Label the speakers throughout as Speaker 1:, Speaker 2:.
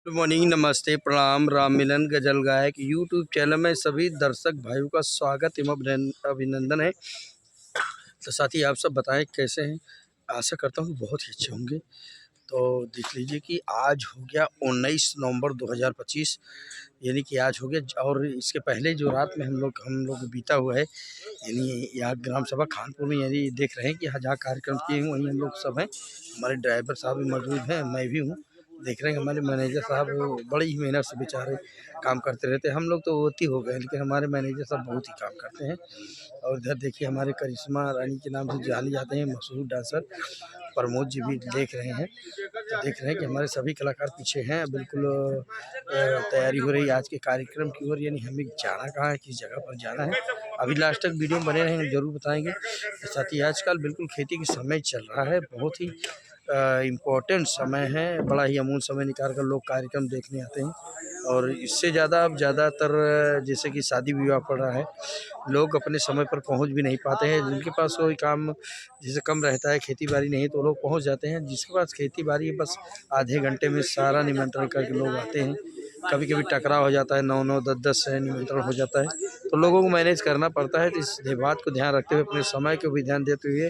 Speaker 1: Good morning, नमस्ते, प्रणाम। राम मिलन गजल गायक यूट्यूब चैनल में सभी दर्शक भाइयों का स्वागत एवं अभिनंदन है। तो साथी आप सब बताएं कैसे हैं। आशा करता हूँ कि बहुत ही अच्छे होंगे। तो देख लीजिए कि आज हो गया 19 नवंबर 2025, यानी कि आज हो गया। और इसके पहले जो रात में हम लोग बीता हुआ है, यानी यहाँ ग्राम सभा खानपुर में, यानी देख रहे हैं कि जहाँ कार्यक्रम किए हैं वहीं हम लोग सब हैं। हमारे ड्राइवर साहब भी मौजूद हैं, मैं भी हूँ। देख रहे हैं हमारे मैनेजर साहब बड़ी ही मेहनत से बेचारे काम करते रहते हैं। हम लोग तो ओती हो गए, लेकिन हमारे मैनेजर साहब बहुत ही काम करते हैं। और इधर देखिए हमारे करिश्मा रानी के नाम से जाने जाते हैं मशहूर डांसर प्रमोद जी भी देख रहे हैं। तो देख रहे हैं कि हमारे सभी कलाकार पीछे हैं। बिल्कुल तैयारी हो रही है आज के कार्यक्रम की ओर, यानी हमें जाना कहाँ है, किस जगह पर जाना है। अभी लास्ट तक वीडियो में बने रहेंगे, जरूर बताएंगे। साथ ही आजकल बिल्कुल खेती के समय चल रहा है, बहुत ही इम्पोर्टेंट समय है। बड़ा ही अमूल्य समय निकाल कर लोग कार्यक्रम देखने आते हैं। और इससे ज़्यादा अब ज़्यादातर जैसे कि शादी विवाह पड़ रहा है, लोग अपने समय पर पहुंच भी नहीं पाते हैं। जिनके पास कोई काम जैसे कम रहता है, खेती बाड़ी नहीं, तो लोग पहुंच जाते हैं। जिसके पास खेती बाड़ी है, बस आधे घंटे में सारा निमंत्रण करके लोग आते हैं। कभी कभी टकराव हो जाता है, 9-9, 10-10 से निमंत्रण हो जाता है, तो लोगों को मैनेज करना पड़ता है। तो इस बात को ध्यान रखते हुए, अपने समय को भी ध्यान देते हुए,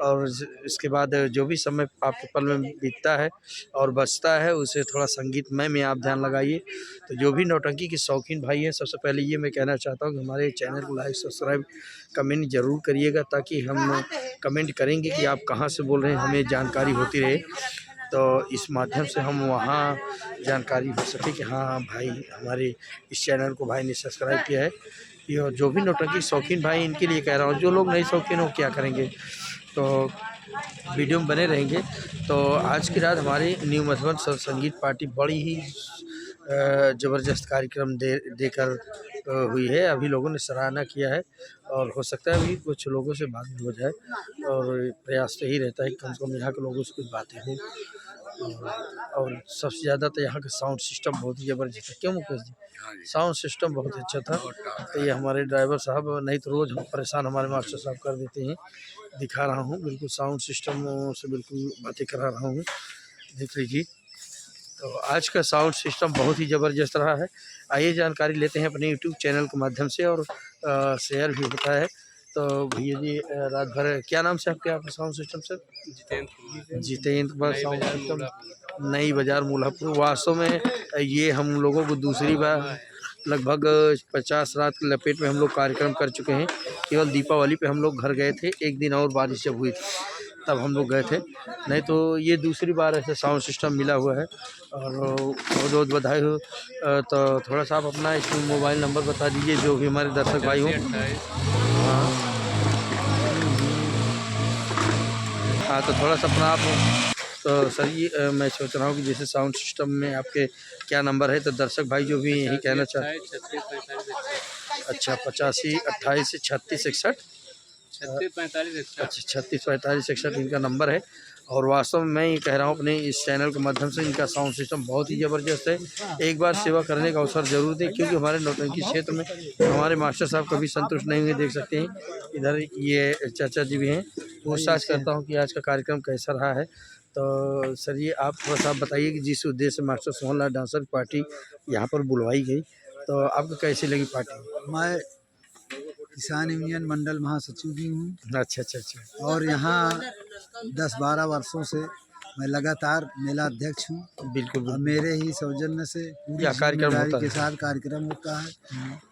Speaker 1: और इसके बाद जो भी समय आपके पल में बीतता है और बचता है, उसे थोड़ा संगीतमय में आप ध्यान लगाइए। तो जो भी नौटंकी के शौकीन भाई हैं, सबसे पहले ये मैं कहना चाहता हूँ कि हमारे चैनल को लाइक, सब्सक्राइब, कमेंट ज़रूर करिएगा, ताकि हम कमेंट करेंगे कि आप कहाँ से बोल रहे हैं, हमें जानकारी होती रहे। तो इस माध्यम से हम वहाँ जानकारी हो सके कि हाँ भाई, हमारे इस चैनल को भाई ने सब्सक्राइब किया है। ये जो भी नौटंकी शौकीन भाई, इनके लिए कह रहा हूँ। जो लोग नहीं शौकीन हो क्या करेंगे, तो वीडियो में बने रहेंगे। तो आज की रात हमारी न्यू मधुबन संगीत पार्टी बड़ी ही ज़बरदस्त कार्यक्रम देकर हुई है। अभी लोगों ने सराहना किया है, और हो सकता है अभी कुछ लोगों से बात भी हो जाए, और प्रयास तो यही रहता है कि कम से कम यहाँ के लोगों से कुछ बातें हों। और सबसे ज़्यादा तो यहाँ का साउंड सिस्टम बहुत ही ज़बरदस्त है। क्यों मुकेश जी, साउंड सिस्टम बहुत अच्छा था। तो ये हमारे ड्राइवर साहब, नहीं तो रोज़ हम परेशान हमारे मास्टर साहब कर देते हैं। दिखा रहा हूँ, बिल्कुल साउंड सिस्टम से बिल्कुल बातें करा रहा हूँ, देख लीजिए। तो आज का साउंड सिस्टम बहुत ही ज़बरदस्त रहा है। आइए जानकारी लेते हैं अपने यूट्यूब चैनल के माध्यम से, और शेयर भी होता है। तो भैया जी, रात भर क्या नाम से आपके आपका sound system sir? Jitendra sound system, नई बाज़ार मूलापुर। वास्तव में ये हम लोगों को दूसरी बार, लगभग 50 रात की लपेट में हम लोग कार्यक्रम कर चुके हैं। केवल दीपावली पे हम लोग घर गए थे, एक दिन और बारिश जब हुई थी तब हम लोग गए थे। नहीं तो ये दूसरी बार ऐसे साउंड सिस्टम मिला हुआ है, और बहुत बहुत बधाई हो। तो थोड़ा सा आप अपना इसमें मोबाइल नंबर बता दीजिए, जो भी हमारे दर्शक भाई हों। हाँ, तो थोड़ा सा अपना आप। तो सर ये मैं सोच रहा हूँ कि जैसे साउंड सिस्टम में आपके क्या नंबर है, तो दर्शक भाई जो भी यही कहना चाहते हैं। अच्छा, 85 28 से 36 61 अच्छा 36 45 61 इनका नंबर है। और वास्तव में मैं ये कह रहा हूँ अपने इस चैनल के माध्यम से, इनका साउंड सिस्टम बहुत ही ज़बरदस्त है। एक बार सेवा करने का अवसर ज़रूर दें, क्योंकि हमारे नौटंकी क्षेत्र में हमारे मास्टर साहब कभी संतुष्ट नहीं हुए। देख सकते हैं इधर ये चाचा जी भी हैं। पूछताछ करता हूँ कि आज का कार्यक्रम कैसा रहा है। तो सर ये आप थोड़ा सा बताइए कि जिस उद्देश्य से मास्टर सोहनलाल डांसर पार्टी यहाँ पर बुलवाई गई, तो आपको कैसी लगी पार्टी?
Speaker 2: मैं किसान यूनियन मंडल महासचिव भी हूँ।
Speaker 1: अच्छा अच्छा अच्छा।
Speaker 2: और यहाँ 10-12 वर्षों से मैं लगातार मेला अध्यक्ष हूँ।
Speaker 1: बिल्कुल
Speaker 2: और मेरे ही सौजन्य से पूरी
Speaker 1: क्या कार्यक्रम
Speaker 2: जिम्मेदारी
Speaker 1: होता
Speaker 2: के
Speaker 1: है?
Speaker 2: साथ कार्यक्रम होता है।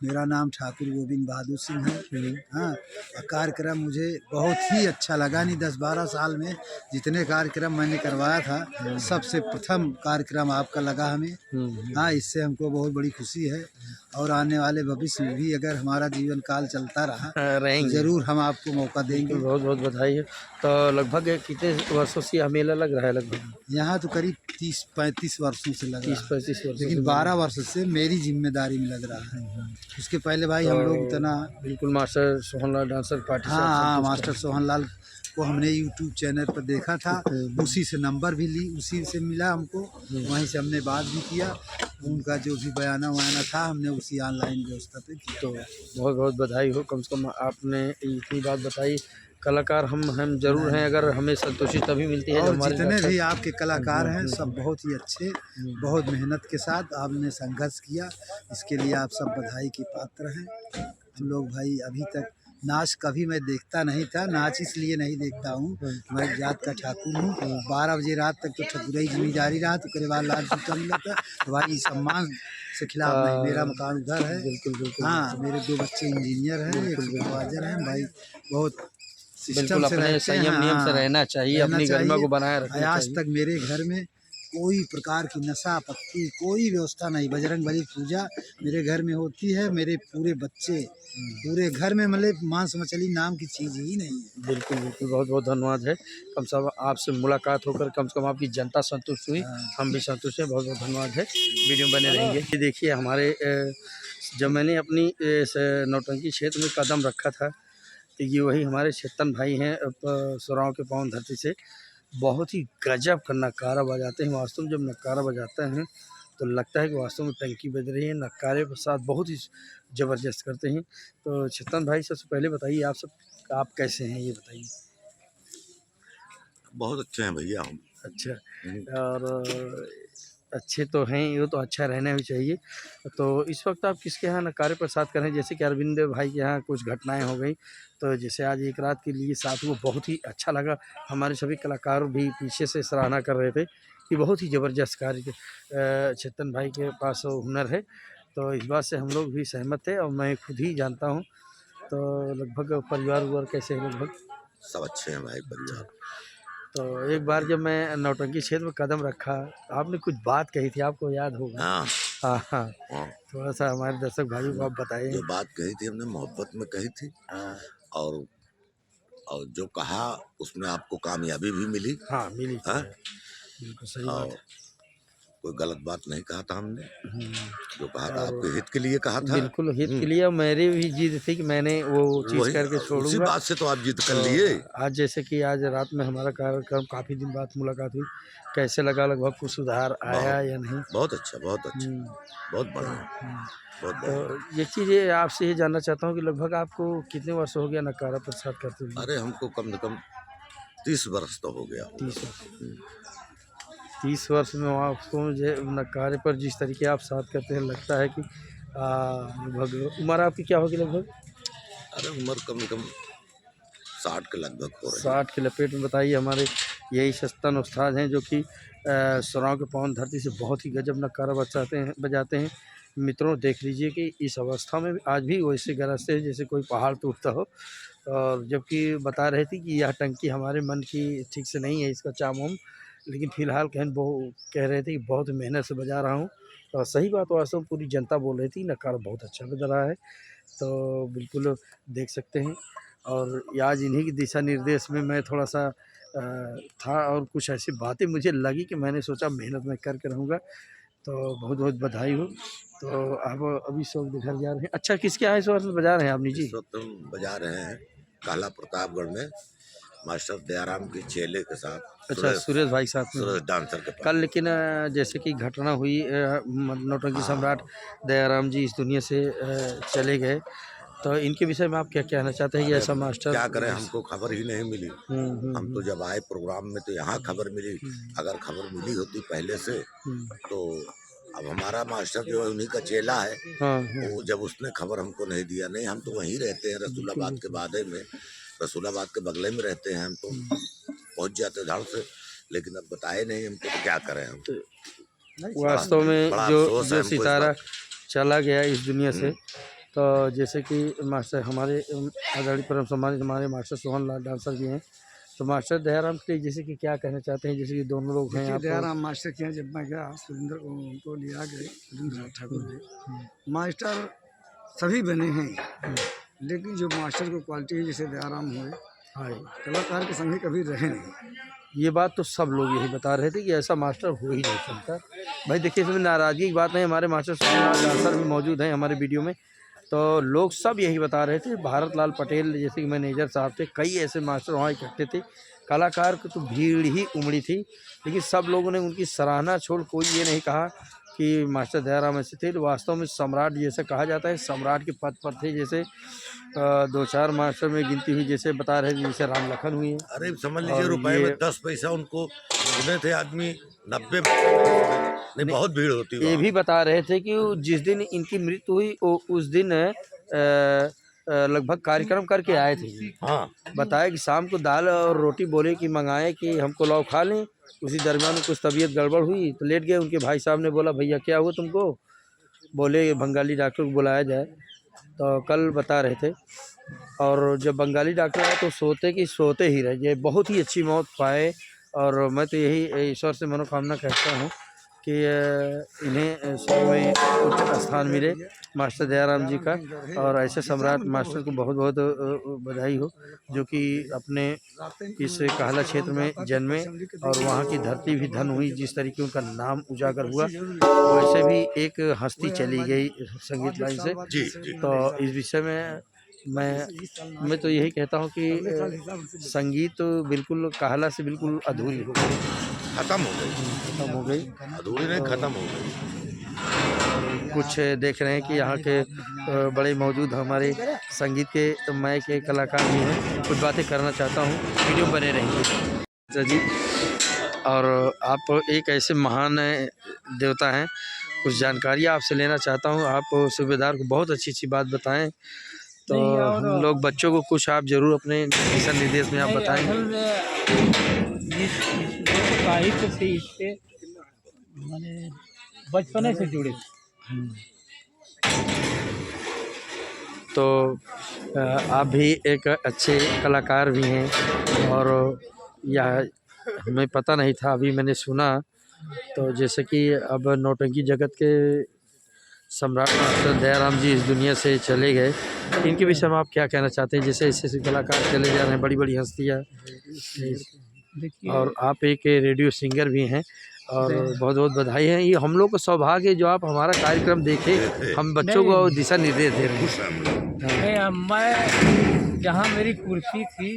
Speaker 2: मेरा नाम ठाकुर गोविंद बहादुर सिंह है। हाँ, और कार्यक्रम मुझे बहुत ही अच्छा लगा। नहीं 10-12 साल में जितने कार्यक्रम मैंने करवाया था, सबसे प्रथम कार्यक्रम आपका लगा हमें। हाँ, इससे हमको बहुत बड़ी खुशी है। और आने वाले भविष्य में भी अगर हमारा जीवन काल चलता रहा, तो ज़रूर हम आपको मौका देंगे।
Speaker 1: बहुत बहुत बधाई है। तो लगभग कितने वर्षों से यह मेला लग रहा है? लगभग
Speaker 2: यहाँ तो करीब 30-35 वर्षों से लग रहा है।
Speaker 1: 30-35 वर्ष,
Speaker 2: लेकिन 12 वर्ष से मेरी जिम्मेदारी में लग रहा है। उसके पहले भाई हम लोग इतना
Speaker 1: बिल्कुल मास्टर सोहनलाल डांसर पार्टी से
Speaker 2: हाँ, मास्टर सोहनलाल को हमने यूट्यूब चैनल पर देखा था, उसी से नंबर भी ली, उसी से मिला हमको। वहीं से हमने बात भी किया, उनका जो भी बयाना वाना था हमने उसी ऑनलाइन व्यवस्था पे किया।
Speaker 1: तो बहुत बहुत बधाई हो। कम से कम आपने इतनी बात बताई, कलाकार हम ज़रूर हैं, अगर हमें संतुष्टि तभी मिलती है जब
Speaker 2: और
Speaker 1: हमारे
Speaker 2: जितने
Speaker 1: दर्शक।
Speaker 2: भी आपके कलाकार हैं सब बहुत ही अच्छे, बहुत मेहनत के साथ आपने संघर्ष किया, इसके लिए आप सब बधाई की पात्र हैं। हम लोग भाई अभी तक नाच कभी मैं देखता नहीं था, नाच इसलिए नहीं देखता हूँ, मैं जात का ठाकुर हूँ। 12 बजे रात तक तो ठकुराई जिम्मेदारी रहा, तो उसके बाद लाल जूता मिला था, तो भाई सम्मान से खिलाफ नहीं, मेरा मकान उधर है।
Speaker 1: बिल्कुल बिल्कुल
Speaker 2: हाँ, मेरे 2 बच्चे इंजीनियर हैं, एक सुपरवाइजर हैं भाई, बहुत सिस्टम
Speaker 1: बिल्कुल
Speaker 2: से
Speaker 1: अपने
Speaker 2: रहते हैं।
Speaker 1: संयम नियम से
Speaker 2: हाँ,
Speaker 1: रहना चाहिए,
Speaker 2: रहना
Speaker 1: अपनी गरिमा
Speaker 2: चाहिए।
Speaker 1: को बनाए रखना
Speaker 2: आज
Speaker 1: चाहिए।
Speaker 2: तक मेरे घर में कोई प्रकार की नशा पत्ती कोई व्यवस्था नहीं, बजरंगबली की पूजा मेरे घर में होती है, मेरे पूरे बच्चे पूरे घर में मतलब मांस मछली नाम की चीज़ ही नहीं है।
Speaker 1: बिल्कुल बिल्कुल, बहुत बहुत धन्यवाद है। कम से कम आपसे मुलाकात होकर कम से कम आपकी जनता संतुष्ट हुई, हम भी संतुष्ट हैं। बहुत बहुत धन्यवाद है। वीडियो में बने रहेंगे। ये देखिए हमारे जब मैंने अपनी नौटंकी क्षेत्र में कदम रखा था, तो ये वही हमारे चेतन भाई हैं, सुराहों के पाँव धरती से बहुत ही गजब का नक्कारा बजाते हैं। वास्तव में जब नक्कारा बजाते हैं तो लगता है कि वास्तव में टंकी बज रही है। नक्कारे के साथ बहुत ही ज़बरदस्त करते हैं। तो चेतन भाई सबसे पहले बताइए आप कैसे हैं, ये बताइए।
Speaker 3: बहुत अच्छे हैं भैया हम।
Speaker 1: अच्छा, और अच्छे तो हैं, ये तो अच्छा रहना भी चाहिए। तो इस वक्त आप किसके यहाँ नक्कारे प्रसाद कर रहे हैं? जैसे कि अरविंद भाई के यहाँ कुछ घटनाएं हो गई, तो जैसे आज एक रात के लिए साथ वो बहुत ही अच्छा लगा। हमारे सभी कलाकार भी पीछे से सराहना कर रहे थे कि बहुत ही ज़बरदस्त कार्य चेतन भाई के पास हुनर है। तो इस बात से हम लोग भी सहमत थे और मैं खुद ही जानता हूँ। तो लगभग परिवार उवार कैसे है लगभग?
Speaker 3: सब अच्छे हैं भाई परिवार।
Speaker 1: तो एक बार जब मैं नौटंकी क्षेत्र में कदम रखा, आपने कुछ बात कही थी, आपको याद होगा।
Speaker 3: हाँ
Speaker 1: हाँ हाँ,
Speaker 3: हाँ,
Speaker 1: थोड़ा सा हमारे दर्शक भाइयों को आप बताइए।
Speaker 3: जो बात कही थी हमने मोहब्बत में कही थी,
Speaker 1: हाँ
Speaker 3: और और जो कहा उसमें आपको कामयाबी भी मिली।
Speaker 1: हाँ, मिली थी
Speaker 3: हाँ,
Speaker 1: यार, बिल्कुल सही बात
Speaker 3: और
Speaker 1: है।
Speaker 3: कोई गलत बात नहीं कहा था हमने,
Speaker 1: हम्म,
Speaker 3: जो कहा था
Speaker 1: और
Speaker 3: आपके हित के लिए कहा था।
Speaker 1: बिल्कुल हित के लिए, और मेरी भी जिद थी कि मैंने वो चीज़
Speaker 3: वही
Speaker 1: करके
Speaker 3: उसी
Speaker 1: छोड़ूंगा।
Speaker 3: बात से तो आप जीत कर
Speaker 1: तो
Speaker 3: लिए।
Speaker 1: आज जैसे कि आज रात में हमारा कार्यक्रम काफ़ी दिन बाद मुलाकात हुई, कैसे लगा, लगभग कुछ सुधार आया
Speaker 3: बहुत
Speaker 1: या नहीं?
Speaker 3: बहुत अच्छा, बहुत अच्छा,
Speaker 1: हम्म,
Speaker 3: बहुत
Speaker 1: तो
Speaker 3: बढ़िया, बहुत बढ़िया।
Speaker 1: तो ये चीज़ ये आपसे ये जानना चाहता हूँ कि लगभग आपको कितने वर्ष हो गया नकारा प्रसाद करते हुए?
Speaker 3: अरे हमको कम से कम 30 वर्ष तो हो गया होगा।
Speaker 1: 30 वर्ष। 30 वर्ष में आपको मुझे नकारे पर जिस तरीके आप साथ करते हैं, लगता है कि लगभग उम्र आपकी क्या होगी लगभग?
Speaker 3: अरे उम्र कम से कम 60 के लगभग हो रही है।
Speaker 1: 60 के लपेट में। बताइए हमारे यही सस्तन उस्ताद हैं जो कि सुराहों के पाँव धरती से बहुत ही गजब नक्कारा बजाते हैं। मित्रों देख लीजिए कि इस अवस्था में भी आज भी वैसे गरजते हैं जैसे कोई पहाड़ टूटता हो। और जबकि बता रहे थे कि यह टंकी हमारे मन की ठीक से नहीं है, इसका चाम-वाम, लेकिन फ़िलहाल कह रहे थे कि बहुत मेहनत से बजा रहा हूँ। और सही बात, वास्तव में पूरी जनता बोल रही थी नक्कारा बहुत अच्छा बज रहा है। तो बिल्कुल देख सकते हैं। और ये आज इन्हीं के दिशा निर्देश में मैं थोड़ा-सा था, और कुछ ऐसी बातें मुझे लगी कि मैंने सोचा मेहनत मैं करके रहूँगा। तो बहुत-बहुत बधाई हो। तो आप अभी इस वक़्त घर जा रहे हैं। अच्छा, किसके यहाँ इस वक़्त बजा रहे हैं आप निजी?
Speaker 3: इस वक्त हम बजा रहे हैं काला प्रतापगढ़ में मास्टर दयाराम के चेले के साथ,
Speaker 1: अच्छा, सुरेश भाई के साथ में।
Speaker 3: सुरेश डांसर के पास।
Speaker 1: कल लेकिन जैसे कि घटना हुई, नौटंकी सम्राट दयाराम जी इस दुनिया से चले गए, तो इनके विषय में आप क्या कहना चाहते हैं कि ऐसा मास्टर?
Speaker 3: क्या करें, हमको खबर ही नहीं मिली। हम तो
Speaker 1: हुँ।
Speaker 3: जब आए प्रोग्राम में तो यहाँ खबर मिली। अगर खबर मिली होती पहले से तो अब हमारा मास्टर जो है उन्हीं का चेला है,
Speaker 1: हाँ,
Speaker 3: वो जब उसने खबर हमको नहीं दिया, नहीं हम तो वहीं रहते हैं रसूलाबाद के बादे में, रसूलाबाद के बगले में रहते हैं, हम तो पहुँच जाते धड़ से, लेकिन अब बताए नहीं हमको, तो क्या करें हम।
Speaker 1: वास्तव में
Speaker 3: बड़ा
Speaker 1: जो
Speaker 3: अफसोस है
Speaker 1: जो
Speaker 3: हमको इस
Speaker 1: सितारा
Speaker 3: बात।
Speaker 1: चला गया इस दुनिया से, तो जैसे कि मास्टर हमारे आदरणीय परम सम्मानित हमारे मास्टर सोहन लाल डांसर जी हैं, तो मास्टर दयाराम के लिए जैसे कि क्या कहना चाहते हैं? जैसे कि दोनों लोग हैं
Speaker 2: देखिए,
Speaker 1: आप
Speaker 2: दयाराम मास्टर के यहाँ जब मैं गया, सुरेंद्र उनको लिया गए, सुरेंद्र ठाकुर जी मास्टर सभी बने हैं, लेकिन जो मास्टर को क्वालिटी है जैसे दयाराम हुए,
Speaker 1: हाँ,
Speaker 2: कलाकार के संग कभी रहे नहीं।
Speaker 1: ये बात तो सब लोग यही बता रहे थे कि ऐसा मास्टर हो ही नहीं सकता। भाई देखिए, इसमें नाराज़गी की बात नहीं, हमारे मास्टर सोहन लाल डांसर भी मौजूद हैं हमारे वीडियो में, तो लोग सब यही बता रहे थे। भारत लाल पटेल जैसे कि मैनेजर साहब थे, कई ऐसे मास्टर वहाँ इकट्ठे थे, कलाकार की तो भीड़ ही उमड़ी थी, लेकिन सब लोगों ने उनकी सराहना छोड़ कोई ये नहीं कहा कि मास्टर दयाराम ऐसे थे, वास्तव में सम्राट जैसे कहा जाता है, सम्राट के पद पर थे। जैसे 2-4 मास्टर में गिनती हुई, जैसे बता रहे थे, जैसे राम लखन हुए।
Speaker 3: अरे समझ लीजिए
Speaker 1: और
Speaker 3: रुपए
Speaker 1: ये
Speaker 3: में 10 पैसा उनको सुने थे आदमी 90 नहीं, बहुत भीड़ होती
Speaker 1: ये
Speaker 3: वहाँ।
Speaker 1: भी बता रहे थे कि वो जिस दिन इनकी मृत्यु हुई उस दिन लगभग कार्यक्रम करके आए थे।
Speaker 3: हाँ,
Speaker 1: बताया कि शाम को दाल और रोटी बोले कि मंगाए कि हमको लाओ खा लें। उसी दरमियान कुछ तबीयत गड़बड़ हुई तो लेट गए। उनके भाई साहब ने बोला, भैया क्या हुआ तुमको? बोले बंगाली डॉक्टर को बुलाया जाए। तो कल बता रहे थे। और जब बंगाली डॉक्टर आए तो सोते ही रह गए, बहुत ही अच्छी मौत पाए। और मैं तो यही ईश्वर से मनोकामना करता हूँ कि इन्हें स्वर्ग में उच्च स्थान मिले, मास्टर दयाराम जी का। और ऐसे सम्राट मास्टर को बहुत बहुत बधाई हो, जो कि अपने इस काहला क्षेत्र में जन्मे और वहाँ की धरती भी धन हुई। जिस तरीके उनका नाम उजागर हुआ, वैसे भी एक हस्ती चली गई संगीत लाइन से।
Speaker 3: जी जी।
Speaker 1: तो इस विषय में मैं तो यही कहता हूँ कि संगीत बिल्कुल काहला से बिल्कुल अधूरी हो गई,
Speaker 3: खत्म हो गई,
Speaker 1: खत्म हो गई।
Speaker 3: अधूरी नहीं, खत्म हो गई।
Speaker 1: कुछ देख रहे हैं कि यहाँ के बड़े मौजूद हमारे संगीत के मय के कलाकार भी हैं। कुछ बातें करना चाहता हूँ, वीडियो बने रहेंगे। अच्छा जी, और आप एक ऐसे महान देवता हैं, कुछ जानकारी आपसे लेना चाहता हूँ। आप सूबेदार को बहुत अच्छी अच्छी बात बताएं, तो हम लोग बच्चों को कुछ आप ज़रूर अपने दिशा निर्देश में आप बताएं।
Speaker 4: जिस साहित्य से इससे मैंने बचपने से जुड़े।
Speaker 1: तो आप भी एक अच्छे कलाकार भी हैं, और यह हमें पता नहीं था, अभी मैंने सुना। तो जैसे कि अब नौटंकी जगत के सम्राट मास्टर दयाराम जी इस दुनिया से चले गए, इनके विषय में आप क्या कहना चाहते हैं? जैसे ऐसे कलाकार चले जा रहे हैं, बड़ी बड़ी हस्तियाँ, और आप एक रेडियो सिंगर भी हैं, और बहुत बहुत बधाई है। ये हम लोग को सौभाग्य है जो आप हमारा कार्यक्रम देखें, हम बच्चों को दिशा निर्देश दे रहे हैं।
Speaker 4: मैं जहाँ मेरी कुर्सी थी,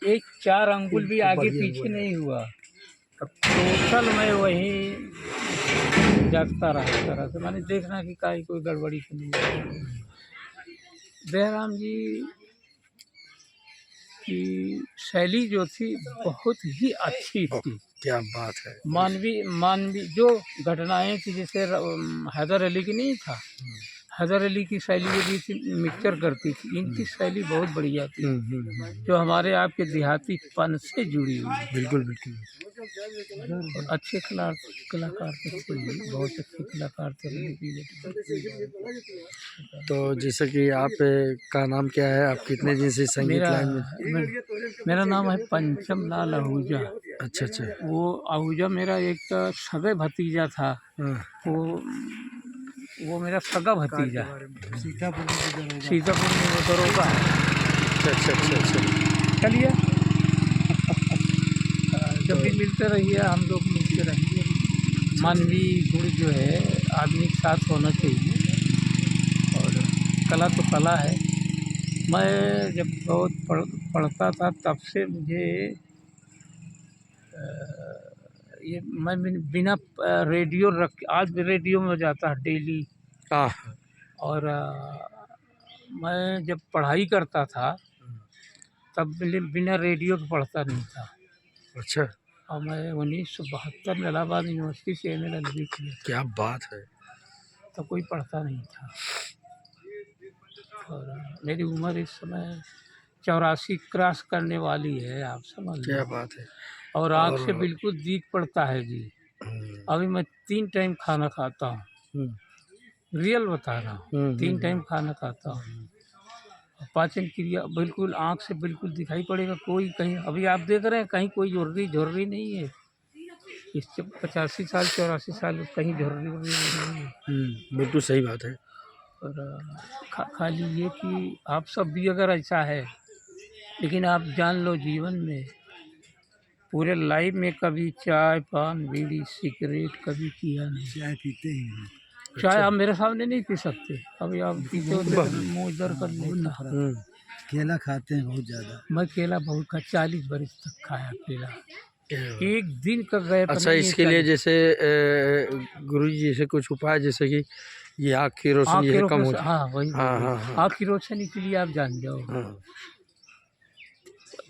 Speaker 4: एक 4 अंगुल भी आगे पीछे नहीं हुआ। टोटल मैं वहीं जागता रहा इस तरह से, मैंने देखना कि कोई गड़बड़ी तो नहीं है। दयाराम जी की शैली जो थी बहुत ही अच्छी थी।
Speaker 1: क्या बात है।
Speaker 4: मानवी जो घटनाएं थी, जैसे हैदर अली की नहीं था, हैदर अली की शैली भी थी, मिक्सचर करती थी। इनकी शैली बहुत बढ़िया थी, जो हमारे आपके देहातीपन से जुड़ी हुई।
Speaker 1: बिल्कुल बिल्कुल।
Speaker 4: अच्छे कलाकार थे, बहुत अच्छे कलाकार थे।
Speaker 1: तो जैसे कि आप का नाम क्या है? आप कितने दिन से संगीत लाइन में?
Speaker 4: मेरा नाम है पंचम लाल आहूजा।
Speaker 1: अच्छा अच्छा।
Speaker 4: वो आहूजा मेरा एक सगे भतीजा था। वो मेरा सगा भतीजा सीतापुर में वो दरोगा है।
Speaker 1: अच्छा अच्छा अच्छा।
Speaker 4: चलिए जब भी मिलते रहिए, हम लोग मिलते रहेंगे। मानवीय गुण जो है आदमी के साथ होना चाहिए, और कला तो कला है। मैं जब बहुत पढ़ता था तब से मुझे ये मैं बिना रेडियो आज भी रेडियो में जाता है डेली।
Speaker 1: हाँ।
Speaker 4: और मैं जब पढ़ाई करता था तब बिना रेडियो के पढ़ता नहीं था।
Speaker 1: अच्छा।
Speaker 4: और मैं 1972 में इलाहाबाद यूनिवर्सिटी से MA LLB किया।
Speaker 1: क्या बात है।
Speaker 4: तो कोई पढ़ता नहीं था। और मेरी उम्र इस समय 84 क्रॉस करने वाली है, आप समझ लो।
Speaker 1: क्या बात है।
Speaker 4: और आँख से बिल्कुल दिख पड़ता है जी। अभी मैं 3 टाइम खाना खाता हूँ, रियल बता रहा हूँ। 3 टाइम खाना खाता हूँ। पाचन क्रिया बिल्कुल आँख से बिल्कुल दिखाई पड़ेगा। कोई कहीं अभी आप देख रहे हैं कहीं कोई झुर्री नहीं है। इससे 85 साल 84 साल कहीं झुर्री नहीं है।
Speaker 1: बिल्कुल सही बात है।
Speaker 4: और खाली ये कि आप सब भी अगर ऐसा है, लेकिन आप जान लो जीवन में पूरे लाइफ में कभी चाय पान बीड़ी सिगरेट कभी किया नहीं।
Speaker 2: चाय पीते ही नहीं।
Speaker 4: चाय आप मेरे सामने नहीं पी सकते। अभी आप पीते हो तो मुँह इधर कर लेता।
Speaker 2: केला खाते हैं बहुत ज़्यादा।
Speaker 4: मैं केला बहुत 40 बरस तक खाया केला। एक दिन का गैप
Speaker 1: अच्छा,
Speaker 4: नहीं
Speaker 1: इसके लिए जैसे गुरु जी जैसे कुछ उपाय, जैसे कि ये आँख की रोशनी
Speaker 4: आँख की
Speaker 1: जैसे कम
Speaker 4: रोशनी,
Speaker 1: हो।
Speaker 4: हाँ वही
Speaker 1: हाँ
Speaker 4: बोल रहे
Speaker 1: हाँ
Speaker 4: हैं।
Speaker 1: हाँ
Speaker 4: आँख की रोशनी के लिए आप जान जाओ,
Speaker 1: हाँ।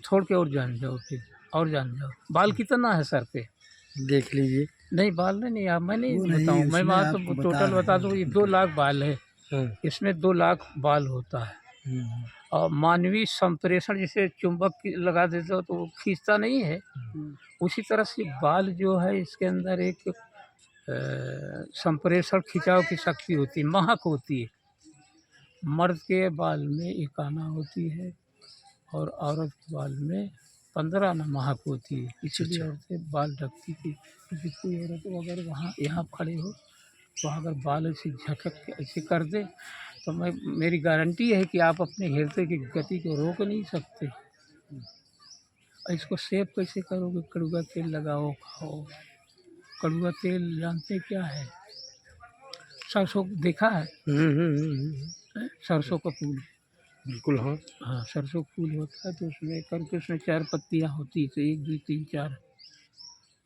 Speaker 4: छोड़ के और जान जाओ, फिर और जान जाओ। बाल कितना है सर पे?
Speaker 1: देख लीजिए।
Speaker 4: नहीं बाल नहीं आप, मैं नहीं
Speaker 2: वो नहीं,
Speaker 4: बताऊँ, मैं
Speaker 2: उसमें
Speaker 4: बात
Speaker 2: आपको
Speaker 4: तो
Speaker 2: बता
Speaker 4: टोटल
Speaker 2: रहे
Speaker 4: बता
Speaker 2: हैं।
Speaker 4: दूँ। ये 2 लाख बाल है,
Speaker 1: हाँ।
Speaker 4: इसमें 2 लाख बाल होता है। और मानवीय संप्रेषण जैसे चुंबक लगा देते हो तो वो खींचता नहीं है, उसी तरह से बाल जो है इसके अंदर एक संप्रेषण खिंचाव की शक्ति होती है, महक होती है। मर्द के बाल में 1 आना होती है और औरत के बाल में 15 आना महक होती है। इसलिए औरतें बाल रखती थी, क्योंकि कोई औरत अगर वहाँ यहाँ खड़े हो तो अगर बाल ऐसे झटक के ऐसे कर दे तो मेरी गारंटी है कि आप अपने हृदय की गति को रोक नहीं सकते। और इसको सेव कैसे करोगे? कड़वा तेल लगाओ, खाओ। कड़वा तेल जानते क्या है? सरसों देखा है? सरसों का फूल,
Speaker 1: बिल्कुल हाँ।
Speaker 4: हाँ सरसों का फूल होता है तो उसमें करके उसमें 4 पत्तियाँ होती है, 1 2 3 4,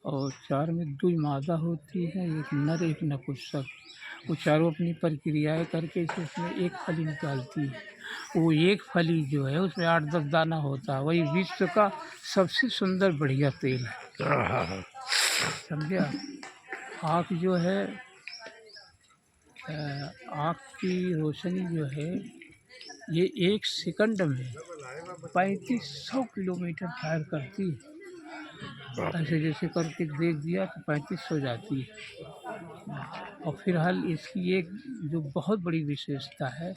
Speaker 4: और 4 में 2 मादा होती है, 1 नर 1 नपुंसक। वो चारों अपनी प्रक्रियाएँ करके इसे उसमें 1 फली निकालती है। वो 1 फली जो है उसमें 8-10 दाना होता है, वही विश्व का सबसे सुंदर बढ़िया तेल है।
Speaker 1: हाँ हाँ हाँ।
Speaker 4: समझे आप? आँख जो है आँख की रोशनी जो है ये 1 सेकंड में 3500 किलोमीटर फायर करती है। ऐसे जैसे करके देख दिया तो 35 हो जाती है। और फिलहाल इसकी एक जो बहुत बड़ी विशेषता है,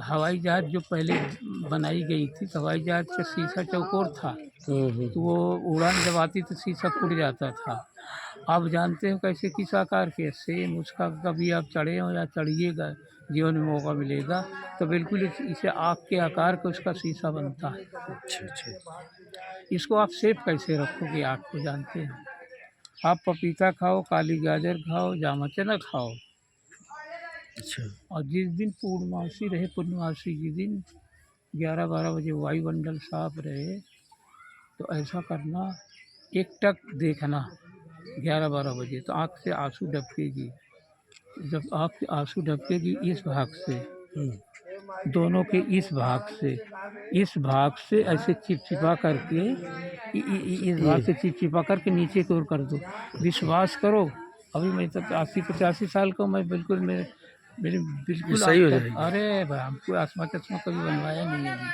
Speaker 4: हवाई जहाज़ जो पहले बनाई गई थी तो हवाई जहाज़ का शीशा चौकोर था, तो वो उड़ान जब आती तो शीशा फूट जाता था। आप जानते हो कैसे किस आकार के? सेम उसका कभी आप चढ़े हो या चढ़िएगा, जीवन में मौका मिलेगा तो बिल्कुल इसे आँख के आकार का उसका शीशा बनता है।
Speaker 1: अच्छा अच्छा।
Speaker 4: इसको आप सेफ कैसे रखोगे आँख को? जानते हैं आप पपीता खाओ, काली गाजर खाओ, जामा चना खाओ,
Speaker 1: अच्छा।
Speaker 4: और जिस दिन पूर्णमासी रहे, पूर्णमासी के दिन 11-12 बजे वायुमंडल साफ रहे तो ऐसा करना, एकटक देखना 11-12 बजे तो आँख से आंसू टपकेगी। जब आँख से आंसू टपकेगी इस भाग से, दोनों के इस भाग से ऐसे चिपचिपा करके इस भाग से चिपचिपा करके नीचे की ओर कर दो। विश्वास करो, अभी मैं तो 80-85 साल का हूँ, मैं बिल्कुल मेरे बिल्कुल
Speaker 1: सही हो
Speaker 4: आँख
Speaker 1: जाएगी।
Speaker 4: अरे भाई हमको आसमा चश्मा कभी बनवाया नहीं है अभी।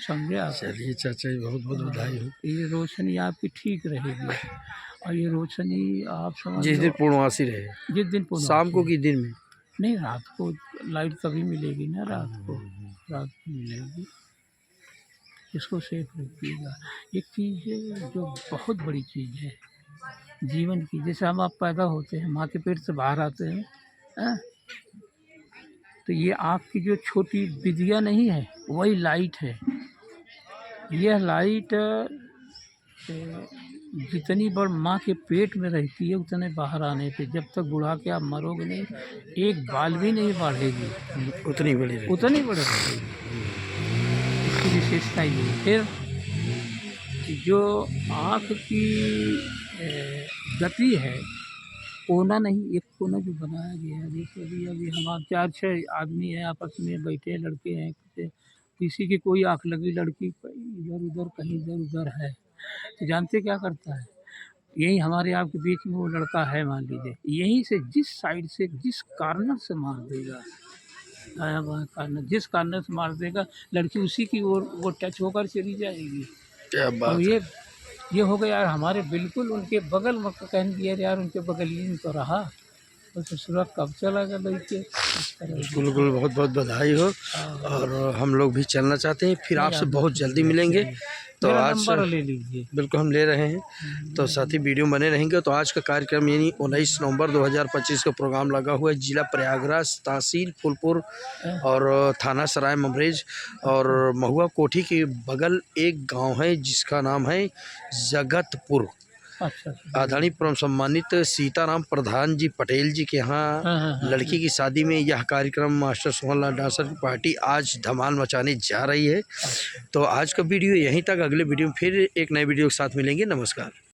Speaker 4: समझे आप?
Speaker 1: चलिए चाचा जी, बहुत बहुत बधाई हो।
Speaker 4: ये रोशनी आपकी ठीक रहेगी, और ये रोशनी आप समझ
Speaker 1: जिस दिन
Speaker 4: लो
Speaker 1: पूर्णमासी रहे,
Speaker 4: जिस दिन
Speaker 1: शाम को कि दिन में?
Speaker 4: नहीं, रात को लाइट तभी मिलेगी ना, रात को मिलेगी। इसको सेफ रखिएगा। एक चीज़ है जो बहुत बड़ी चीज़ है जीवन की, जैसे हम आप पैदा होते हैं, माँ के पेट से बाहर आते हैं, हाँ? तो ये आँख की जो छोटी विधिया नहीं है, वही लाइट है। यह लाइट जितनी बार माँ के पेट में रहती है उतने बाहर आने पे, जब तक बुढ़ा के आप मरोगे नहीं, 1 बाल भी नहीं बढ़ेगी,
Speaker 1: उतनी बड़ी रही।
Speaker 4: उतनी बड़ी रहेगी। इसकी विशेषता ये है। फिर जो आँख की गति है, कोना नहीं, एक कोना जो बनाया गया है, जैसे अभी हम 4-6 आदमी हैं आपस में बैठे हैं, लड़के हैं, किसी की कोई आँख लगी, लड़की इधर उधर कहीं इधर उधर है, तो जानते क्या करता है? यही हमारे आपके बीच में वो लड़का है मान लीजिए, यहीं से जिस साइड से जिस कॉर्नर से मार देगा, दायां बायां कॉर्नर, जिस कॉर्नर से मार देगा, लड़की उसी की ओर वो टच होकर चली जाएगी।
Speaker 1: क्या
Speaker 4: और
Speaker 1: बात है।
Speaker 4: ये हो गया यार हमारे बिल्कुल उनके बगल में, कहने दिया यार उनके बगल ही में तो रहा, तो ससुरा कब चला गया लड़के।
Speaker 1: बिल्कुल, बहुत बहुत बधाई हो। और हम लोग भी चलना चाहते हैं, फिर आपसे बहुत जल्दी मिलेंगे। तो
Speaker 4: मेरा
Speaker 1: आज
Speaker 4: नंबर ले लीजिए।
Speaker 1: बिल्कुल हम ले रहे हैं, तो साथ ही वीडियो बने रहेंगे। तो आज का कार्यक्रम यानी 19 नवंबर 2025 का प्रोग्राम लगा हुआ है, जिला प्रयागराज, तहसील फूलपुर और थाना सराय ममरेज और महुआ कोठी के बगल एक गांव है जिसका नाम है जगतपुर।
Speaker 4: अच्छा अच्छा।
Speaker 1: आदरणीय परम सम्मानित सीताराम प्रधान जी पटेल जी के यहाँ
Speaker 4: हाँ।
Speaker 1: लड़की की शादी में यह कार्यक्रम मास्टर सोहनलाल डांसर की पार्टी आज धमाल मचाने जा रही है। तो आज का वीडियो यहीं तक, अगले वीडियो में फिर एक नए वीडियो के साथ मिलेंगे। नमस्कार।